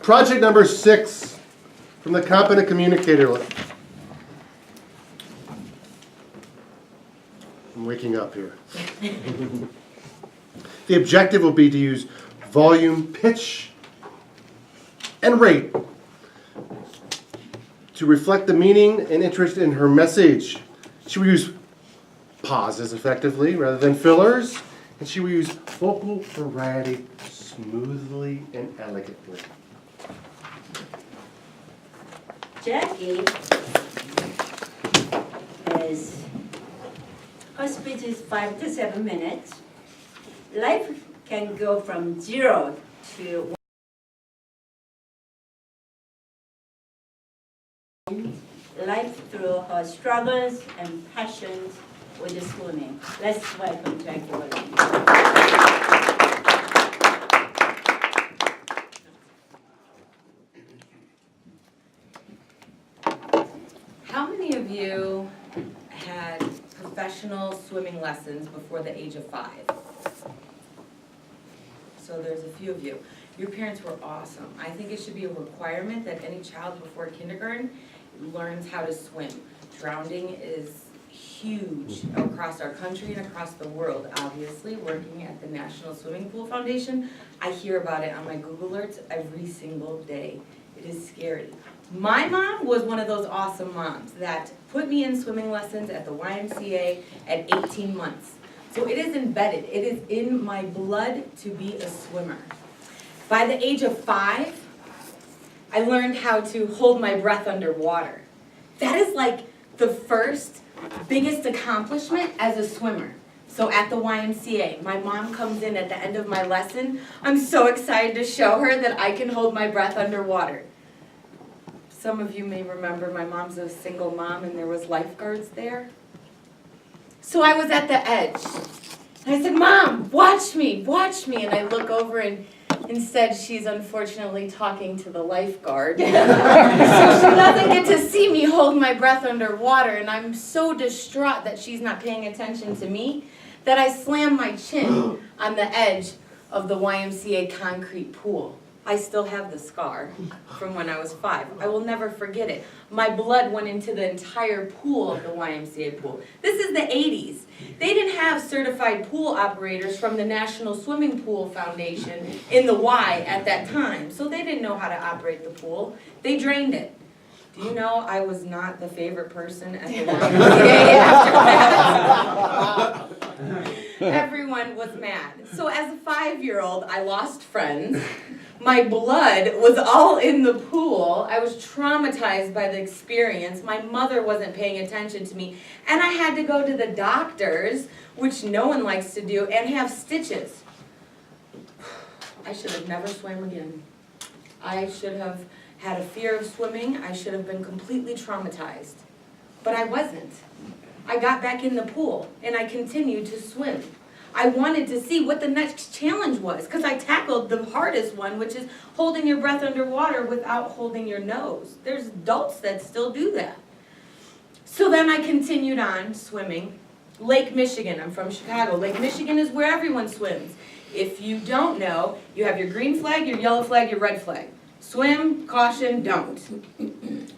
Project number 6 from the Competent Communicator list. I'm waking up here. The objective will be to use volume, pitch, and rate to reflect the meaning and interest in her message. She will use pauses effectively rather than fillers, and she will use vocal variety smoothly and elegantly. Jackie her speech is 5 to 7 minutes. Life can go from 0 to 1. Life through her struggles and passions with the swimming. Let's welcome Jacquie. How many of you had professional swimming lessons before the age of 5? So there's a few of you. Your parents were awesome. I think it should be a requirement that any child before kindergarten learns how to swim. Drowning is huge across our country and across the world. Obviously, working at the National Swimming Pool Foundation, I hear about it on my Google alerts every single day. It is scary. My mom was one of those awesome moms that put me in swimming lessons at the YMCA at 18 months. So it is embedded. It is in my blood to be a swimmer. By the age of 5, I learned how to hold my breath underwater. That is like the first biggest accomplishment as a swimmer. So at the YMCA, my mom comes in at the end of my lesson. I'm so excited to show her that I can hold my breath underwater. Some of you may remember my mom's a single mom and there was lifeguards there. So I was at the edge. And I said, "Mom, watch me, watch me." And I look over and instead she's unfortunately talking to the lifeguard. So she doesn't get to see me hold my breath underwater. And I'm so distraught that she's not paying attention to me that I slam my chin on the edge of the YMCA concrete pool. I still have the scar from when I was 5. I will never forget it. My blood went into the entire pool of the YMCA pool. This is the 80s. They didn't have certified pool operators from the National Swimming Pool Foundation in the Y at that time, so they didn't know how to operate the pool. They drained it. Do you know I was not the favorite person at the YMCA after that? Everyone was mad. So as a 5-year-old, I lost friends. My blood was all in the pool. I was traumatized by the experience. My mother wasn't paying attention to me. And I had to go to the doctors, which no one likes to do, and have stitches. I should have never swam again. I should have had a fear of swimming. I should have been completely traumatized. But I wasn't. I got back in the pool, and I continued to swim. I wanted to see what the next challenge was, because I tackled the hardest one, which is holding your breath underwater without holding your nose. There's adults that still do that. So then I continued on swimming. Lake Michigan, I'm from Chicago. Lake Michigan is where everyone swims. If you don't know, you have your green flag, your yellow flag, your red flag. Swim, caution, don't.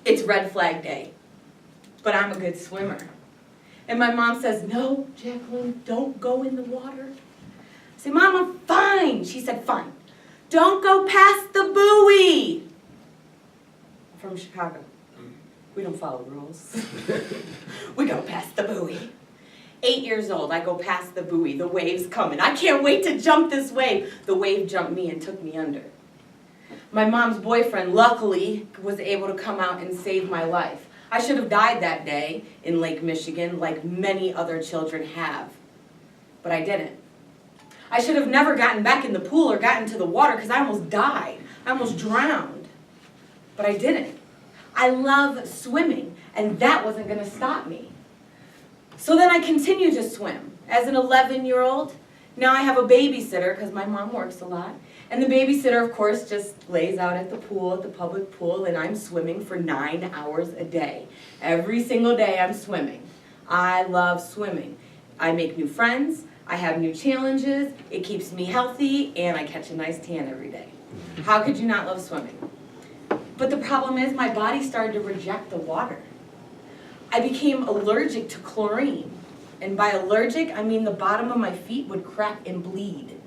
It's red flag day. But I'm a good swimmer. And my mom says, "No, Jacqueline, don't go in the water." I say, "Mom, I'm fine." She said, "Fine. Don't go past the buoy." I'm from Chicago. We don't follow rules. We go past the buoy. 8 years old, I go past the buoy. The wave's coming. I can't wait to jump this wave. The wave jumped me and took me under. My mom's boyfriend, luckily, was able to come out and save my life. I should have died that day in Lake Michigan like many other children have, but I didn't. I should have never gotten back in the pool or gotten to the water because I almost died. I almost drowned, but I didn't. I love swimming, and that wasn't going to stop me. So then I continued to swim. As an 11-year-old, now I have a babysitter because my mom works a lot. And the babysitter, of course, just lays out at the pool, at the public pool, and I'm swimming for 9 hours a day. Every single day I'm swimming. I love swimming. I make new friends. I have new challenges, it keeps me healthy, and I catch a nice tan every day. How could you not love swimming? But the problem is my body started to reject the water. I became allergic to chlorine. And by allergic, I mean the bottom of my feet would crack and bleed.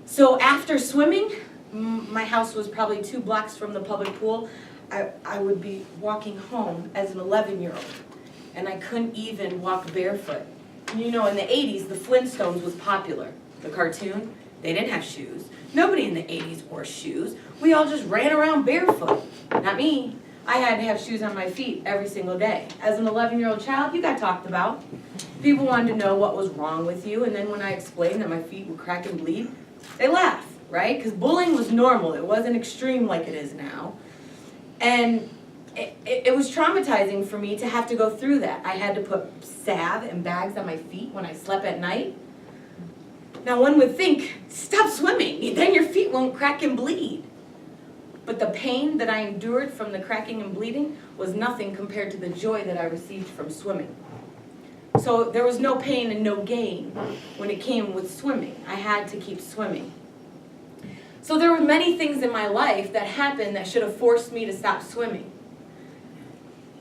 So after swimming, my house was probably 2 blocks from the public pool. I would be walking home as an 11-year-old, and I couldn't even walk barefoot. You know, in the 80s, the Flintstones was popular. The cartoon, they didn't have shoes. Nobody in the 80s wore shoes. We all just ran around barefoot. Not me. I had to have shoes on my feet every single day. As an 11-year-old child, you got talked about. People wanted to know what was wrong with you, and then when I explained that my feet would crack and bleed, they laughed, right? Because bullying was normal. It wasn't extreme like it is now. And it was traumatizing for me to have to go through that. I had to put salve and bags on my feet when I slept at night. Now one would think, stop swimming, then your feet won't crack and bleed. But the pain that I endured from the cracking and bleeding was nothing compared to the joy that I received from swimming. So there was no pain and no gain when it came with swimming. I had to keep swimming. So there were many things in my life that happened that should have forced me to stop swimming.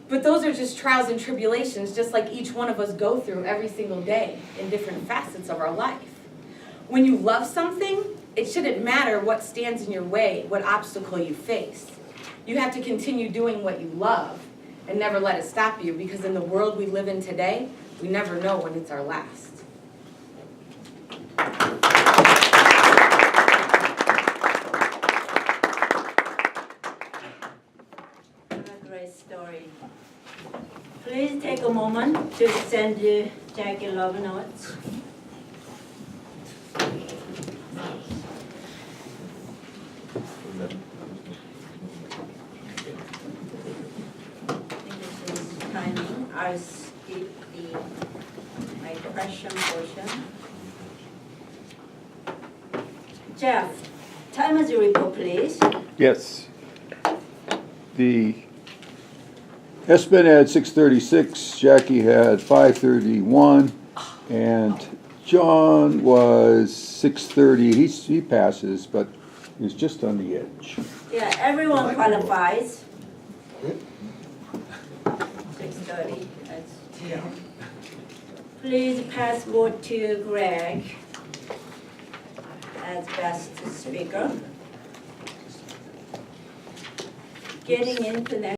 But those are just trials and tribulations, just like each one of us go through every single day in different facets of our life. When you love something, it shouldn't matter what stands in your way, what obstacle you face. You have to continue doing what you love and never let it stop you, because in the world we live in today, we never know when it's our last. What a great story. Please take a moment to send Jacquie love notes. Timing. I'll skip my question portion. Jeff, time as you report, please. Yes. The Espen had 636, Jackie had 531, and John was 630. He passes, but he's just on the edge. Yeah, everyone qualifies. 6:30. That's Please pass vote to Greg as best speaker. Getting into next.